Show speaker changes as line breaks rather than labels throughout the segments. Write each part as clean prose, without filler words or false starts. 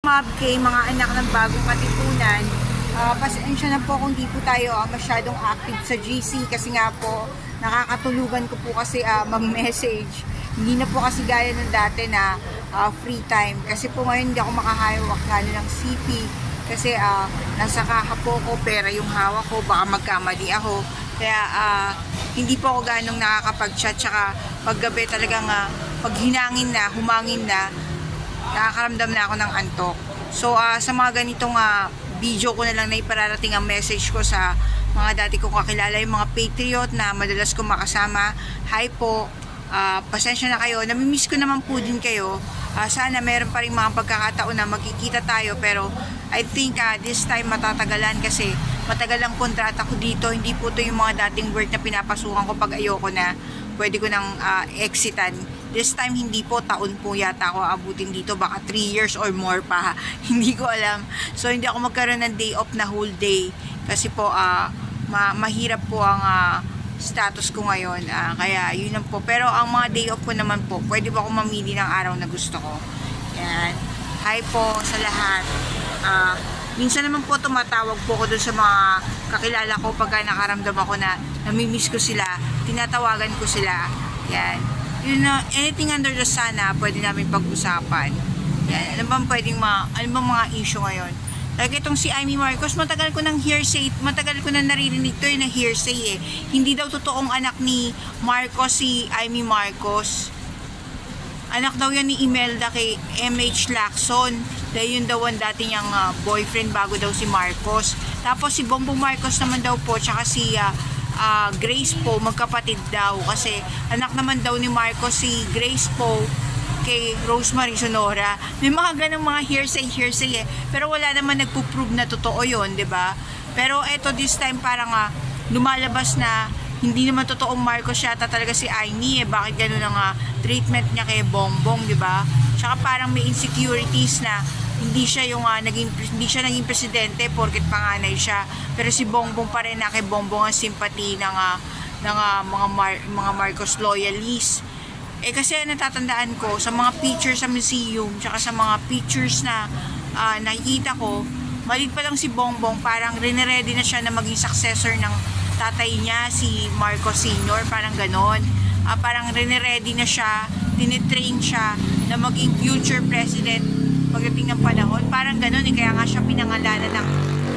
Mabkay, mga anak ng bagong katipunan, pasensya na po kung di po tayo masyadong active sa GC kasi nga po nakakatulugan ko po kasi mag-message. Hindi na po kasi gaya ng dati na free time kasi po ngayon hindi ako makahawak lalo ng CP kasi nasa kaha po ko, pera yung hawak ko, baka magkamali ako. Kaya hindi po ako ganong nakakapag-chat, tsaka paggabi talagang pag hinangin na, humangin na, nakakaramdam na ako ng antok. So sa mga ganitong video ko na lang na ipararating ang message ko sa mga dati kong kakilala, yung mga Patriot na madalas kong makasama. Hi po, pasensya na kayo, namimiss ko naman po din kayo. Sana meron pa rin mga pagkakataon na magkikita tayo, pero I think this time matatagalan kasi matagal ang kontrata ko dito. Hindi po to yung mga dating work na pinapasukan ko pag ayoko na, pwede ko nang exitan. This time hindi po, taon po yata ako abutin dito, baka 3 years or more pa. Hindi ko alam. So hindi ako magkaroon ng day off na whole day kasi po mahirap po ang status ko ngayon, kaya yun lang po. Pero ang mga day off ko naman po, pwede po ako mamili ng araw na gusto ko. Yan. Hi po sa lahat. Minsan naman po tumatawag po ako dun sa mga kakilala ko pagka nakaramdam ako na namimiss ko sila, tinatawagan ko sila. Yan. Yun na, anything under the sun pwede namin pag-usapan. Yan. Ano bang mga issue ngayon? Like itong si Amy Marcos, matagal ko ng hearsay, matagal ko na naririnig to na hearsay eh. Hindi daw totoong anak ni Marcos si Amy Marcos. Anak daw yan ni Imelda kay MH Lacson. Dahil yun daw ang dati niyang boyfriend bago daw si Marcos. Tapos si Bongbong Marcos naman daw po, tsaka si Grace po, magkapatid daw. Kasi anak naman daw ni Marcos si Grace po kay Rosemary Sonora. May mga ganang mga hearsay eh. Pero wala naman nagpo-prove na totoo yun, 'di ba? Pero eto this time parang lumalabas na hindi naman totoong Marcos yata talaga si Amy eh. Bakit gano'n ang treatment niya kay Bongbong, 'di ba? Tsaka parang may insecurities na hindi siya naging presidente porket panganay siya. Pero si Bongbong pa rin na kay Bongbong ang simpati ng mga Marcos loyalists. Eh kasi natatandaan ko sa mga pictures sa museum, tsaka sa mga pictures na nakikita ko, maliit pa lang si Bongbong, parang ready na siya na maging successor ng tatay niya, si Marcos Sr., parang ganon. Parang ready na siya, tinitrain siya na maging future president pagdating ng panahon. Parang ganon eh, kaya nga siya pinangalanan ng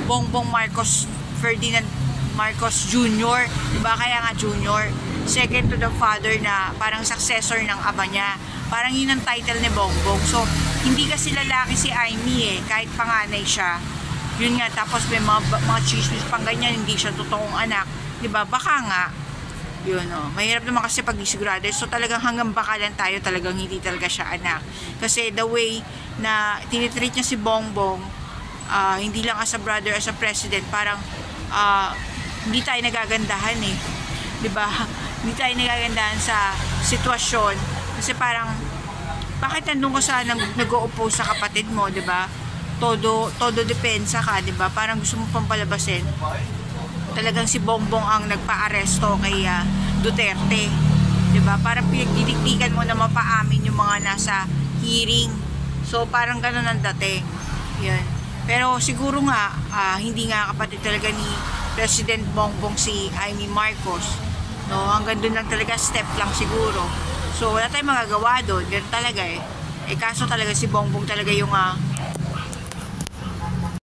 Bongbong Marcos Ferdinand Marcos Jr., diba? Kaya nga Jr., second to the father na parang successor ng ama niya. Parang yun ang title ni Bongbong. So, hindi kasi lalaki si Amy eh, kahit panganay siya. Yun nga, tapos may mga chismis pang ganyan, hindi siya totoong anak. Diba? Baka nga. Yun mahirap naman kasi pag disigurado. So, talagang hanggang bakalan tayo, talagang hindi talaga siya anak. Kasi the way na tinitreat niya si Bongbong, hindi lang as a brother, as a president, parang hindi tayo nagagandahan eh. Diba? Hindi tayo nagagandahan sa sitwasyon. Kasi parang, bakit nandun ka sa nag-o-oppose sa kapatid mo, diba? Todo depensa ka, diba? Parang gusto mo pang palabasin. Talagang si Bongbong ang nagpa-aresto kay Duterte. Diba? Parang pinagdidiktikan mo na mapaamin yung mga nasa hearing. So, parang ganun ang dati. Yan. Pero siguro nga, hindi nga kapatid talaga ni President Bongbong si Amy Marcos. No, hanggang doon lang talaga, step lang siguro. So, wala tayong magagawa doon. Ganun talaga eh. Kaso talaga si Bongbong talaga yung